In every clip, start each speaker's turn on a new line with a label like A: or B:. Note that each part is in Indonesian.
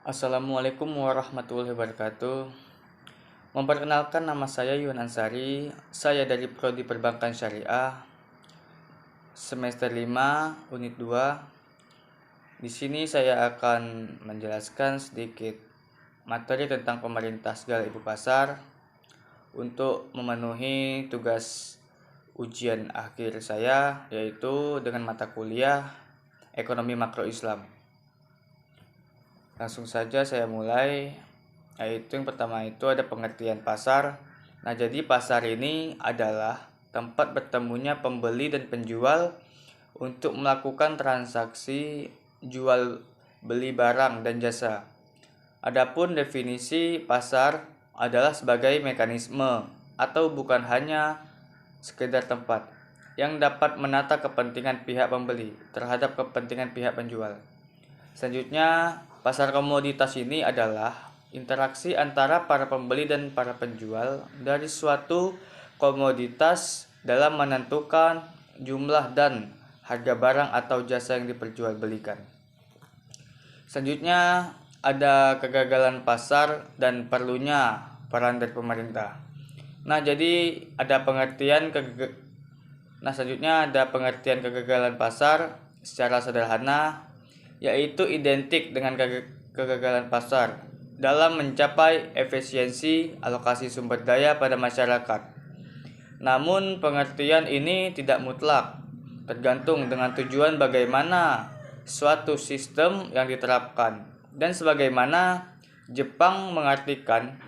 A: Assalamualaikum warahmatullahi wabarakatuh. Memperkenalkan, nama saya Yuan Ansari. Saya dari Prodi Perbankan Syariah semester 5 unit 2. Di sini saya akan menjelaskan sedikit materi tentang pemerintah segala ibu pasar untuk memenuhi tugas ujian akhir saya, yaitu dengan mata kuliah Ekonomi Makro Islam. Langsung saja saya mulai, yaitu yang pertama itu ada pengertian pasar. Nah, jadi pasar ini adalah tempat bertemunya pembeli dan penjual untuk melakukan transaksi jual beli barang dan jasa. Adapun definisi pasar adalah sebagai mekanisme atau bukan hanya sekedar tempat yang dapat menata kepentingan pihak pembeli terhadap kepentingan pihak penjual. Selanjutnya, pasar komoditas ini adalah interaksi antara para pembeli dan para penjual dari suatu komoditas dalam menentukan jumlah dan harga barang atau jasa yang diperjualbelikan. Selanjutnya, ada kegagalan pasar dan perlunya peran dari pemerintah. Selanjutnya ada pengertian kegagalan pasar secara sederhana, yaitu identik dengan kegagalan pasar dalam mencapai efisiensi alokasi sumber daya pada masyarakat. Namun pengertian ini tidak mutlak, tergantung dengan tujuan bagaimana suatu sistem yang diterapkan. Dan sebagaimana Jepang mengartikan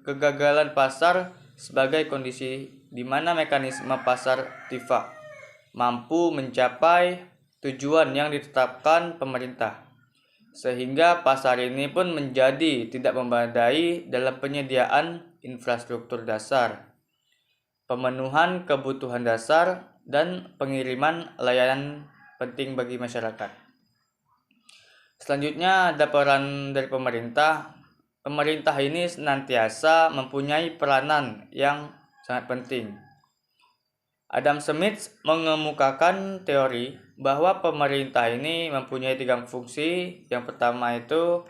A: kegagalan pasar sebagai kondisi di mana mekanisme pasar tifak mampu mencapai tujuan yang ditetapkan pemerintah, sehingga pasar ini pun menjadi tidak memadai dalam penyediaan infrastruktur dasar, pemenuhan kebutuhan dasar, dan pengiriman layanan penting bagi masyarakat. Selanjutnya ada peran dari pemerintah. Pemerintah ini senantiasa mempunyai peranan yang sangat penting. Adam Smith mengemukakan teori bahwa pemerintah ini mempunyai 3 fungsi. Yang pertama itu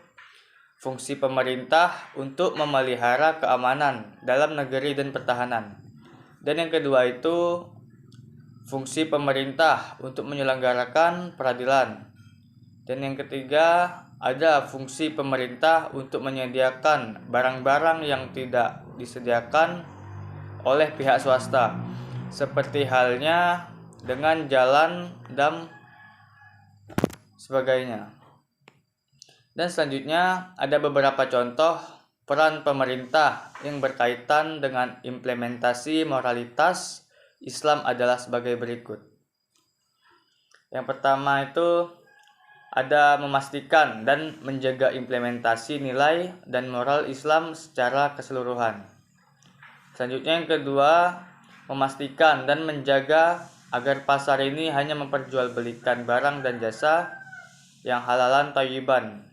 A: fungsi pemerintah untuk memelihara keamanan dalam negeri dan pertahanan. Dan yang kedua itu fungsi pemerintah untuk menyelenggarakan peradilan. Dan yang ketiga ada fungsi pemerintah untuk menyediakan barang-barang yang tidak disediakan oleh pihak swasta, seperti halnya dengan jalan dan sebagainya. Dan selanjutnya ada beberapa contoh peran pemerintah yang berkaitan dengan implementasi moralitas Islam adalah sebagai berikut. Yang pertama itu ada memastikan dan menjaga implementasi nilai dan moral Islam secara keseluruhan. Selanjutnya yang kedua, memastikan dan menjaga agar pasar ini hanya memperjualbelikan barang dan jasa yang halalan thayyiban.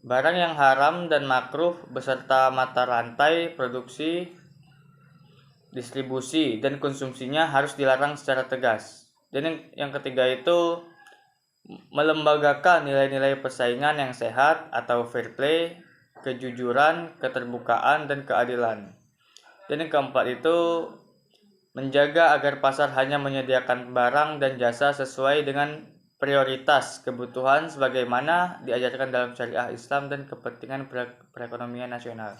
A: Barang yang haram dan makruh beserta mata rantai produksi, distribusi, dan konsumsinya harus dilarang secara tegas. Dan yang ketiga itu melembagakan nilai-nilai persaingan yang sehat atau fair play, kejujuran, keterbukaan, dan keadilan. Dan yang keempat itu menjaga agar pasar hanya menyediakan barang dan jasa sesuai dengan prioritas kebutuhan sebagaimana diajarkan dalam syariah Islam dan kepentingan perekonomian nasional.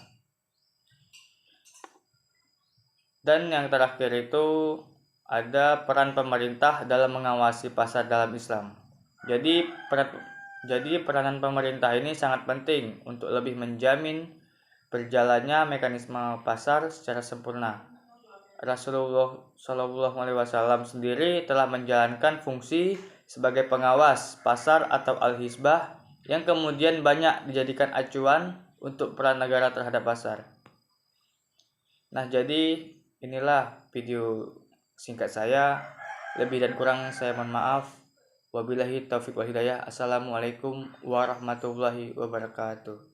A: Dan yang terakhir itu ada peran pemerintah dalam mengawasi pasar dalam Islam. Jadi peranan pemerintah ini sangat penting untuk lebih menjamin berjalannya mekanisme pasar secara sempurna. Rasulullah SAW sendiri telah menjalankan fungsi sebagai pengawas pasar atau al-hisbah yang kemudian banyak dijadikan acuan untuk peran negara terhadap pasar. Nah, jadi inilah video singkat saya. Lebih dan kurang saya mohon maaf. Wabillahi taufiq wal hidayah. Assalamualaikum warahmatullahi wabarakatuh.